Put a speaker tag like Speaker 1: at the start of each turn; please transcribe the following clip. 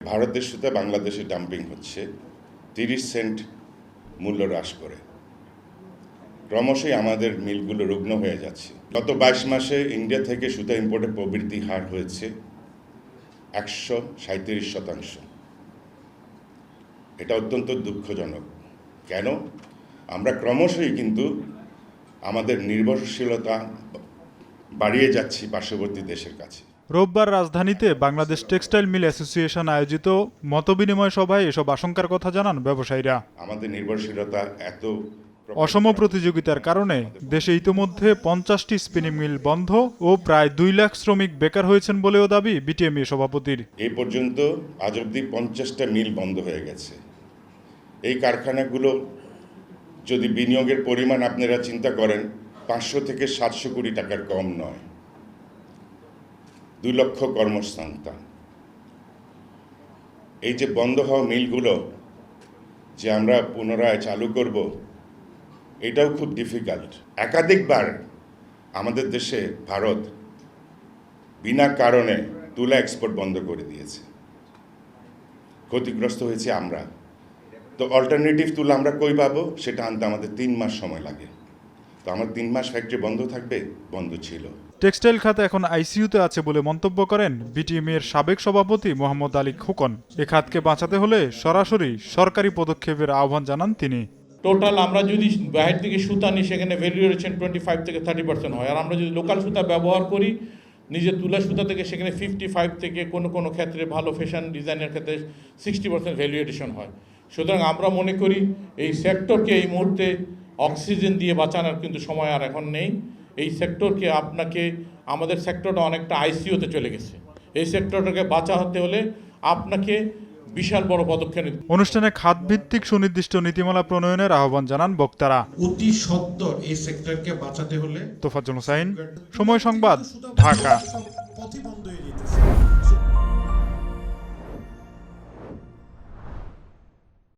Speaker 1: ভারতের সুতা বাংলাদেশে ডাম্পিং হচ্ছে 30 সেন্ট মূল্য হ্রাস করে। ক্রমশই আমাদের মিলগুলো রুগ্ন হয়ে যাচ্ছে। গত 22 মাসে ইন্ডিয়া থেকে সুতা ইম্পোর্টের প্রবৃদ্ধি হার হয়েছে 137%। এটা অত্যন্ত দুঃখজনক। কেন? আমরা ক্রমশই কিন্তু আমাদের নির্ভরশীলতা বাড়িয়ে যাচ্ছি পার্শ্ববর্তী দেশের কাছে।
Speaker 2: রোববার রাজধানীতে বাংলাদেশ টেক্সটাইল মিল অ্যাসোসিয়েশন আয়োজিত মতবিনিময় সভায় এসব আশঙ্কার কথা জানান ব্যবসায়ীরা।
Speaker 1: আমাদের নির্ভরশীলতা এত
Speaker 2: অসম প্রতিযোগিতার কারণে দেশে ইতোমধ্যে 50টি স্পিনিং মিল বন্ধ ও প্রায় 2 লাখ শ্রমিক বেকার হয়েছেন বলেও দাবি বিটিএমই সভাপতির।
Speaker 1: এই পর্যন্ত আজ অবধি 50টা মিল বন্ধ হয়ে গেছে। এই কারখানাগুলো যদি বিনিয়োগের পরিমাণ আপনারা চিন্তা করেন 500 থেকে 700 কোটি টাকার কম নয়। 2 লক্ষ কর্মসংস্থান। এই যে বন্ধ হওয়া মিলগুলো যে আমরা পুনরায় চালু করব, এটাও খুব ডিফিকাল্ট। একাধিকবার আমাদের দেশে ভারত বিনা কারণে তুলা এক্সপোর্ট বন্ধ করে দিয়েছে। ক্ষতিগ্রস্ত হয়েছে আমরা। তো অল্টারনেটিভ তুলা আমরা কই পাবো? সেটা আনতে আমাদের 3 মাস সময় লাগে। তো আমার 3 মাস ফ্যাক্টরি বন্ধ থাকবে? বন্ধ ছিল।
Speaker 2: টেক্সটাইল খাত এখন আইসিইউতে আছে বলে মন্তব্য করেন বিটিএমইর সাবেক সভাপতি মোহাম্মদ আলী খোকন। এ খাতকে বাঁচাতে হলে সরাসরি সরকারি পদক্ষেপের আহ্বান জানান তিনি।
Speaker 3: টোটাল আমরা যদি বাইরে থেকে সুতা নিই সেখানে ভ্যালুয়েশন 25 থেকে 30% হয়। আর আমরা যদি লোকাল সুতা ব্যবহার করি নিজের তুলা সুতা থেকে সেখানে 55 থেকে কোনো ক্ষেত্রে ভালো ফ্যাশন ডিজাইনের ক্ষেত্রে 60% ভ্যালুয়েশন হয়। সুতরাং আমরা মনে করি এই সেক্টরকে এই মুহূর্তে অক্সিজেন দিয়ে বাঁচানোর কিন্তু সময় আর এখন নেই। এই সেক্টরকে আমাদের সেক্টরটা অনেকটা আইসিইউতে চলে গেছে। এই সেক্টরটাকে বাঁচাতে হলে আপনাকে বিশাল বড় পদক্ষেপ নিতে।
Speaker 2: অনুষ্ঠানে খাতভিত্তিক সুনির্দিষ্ট নীতিমালা প্রণয়নের আহ্বান জানান বক্তারা।
Speaker 4: অতি সত্বর এই সেক্টরকে বাঁচাতে হলে।
Speaker 2: তোফাজ্জল হোসাইন, সময় সংবাদ, ঢাকা।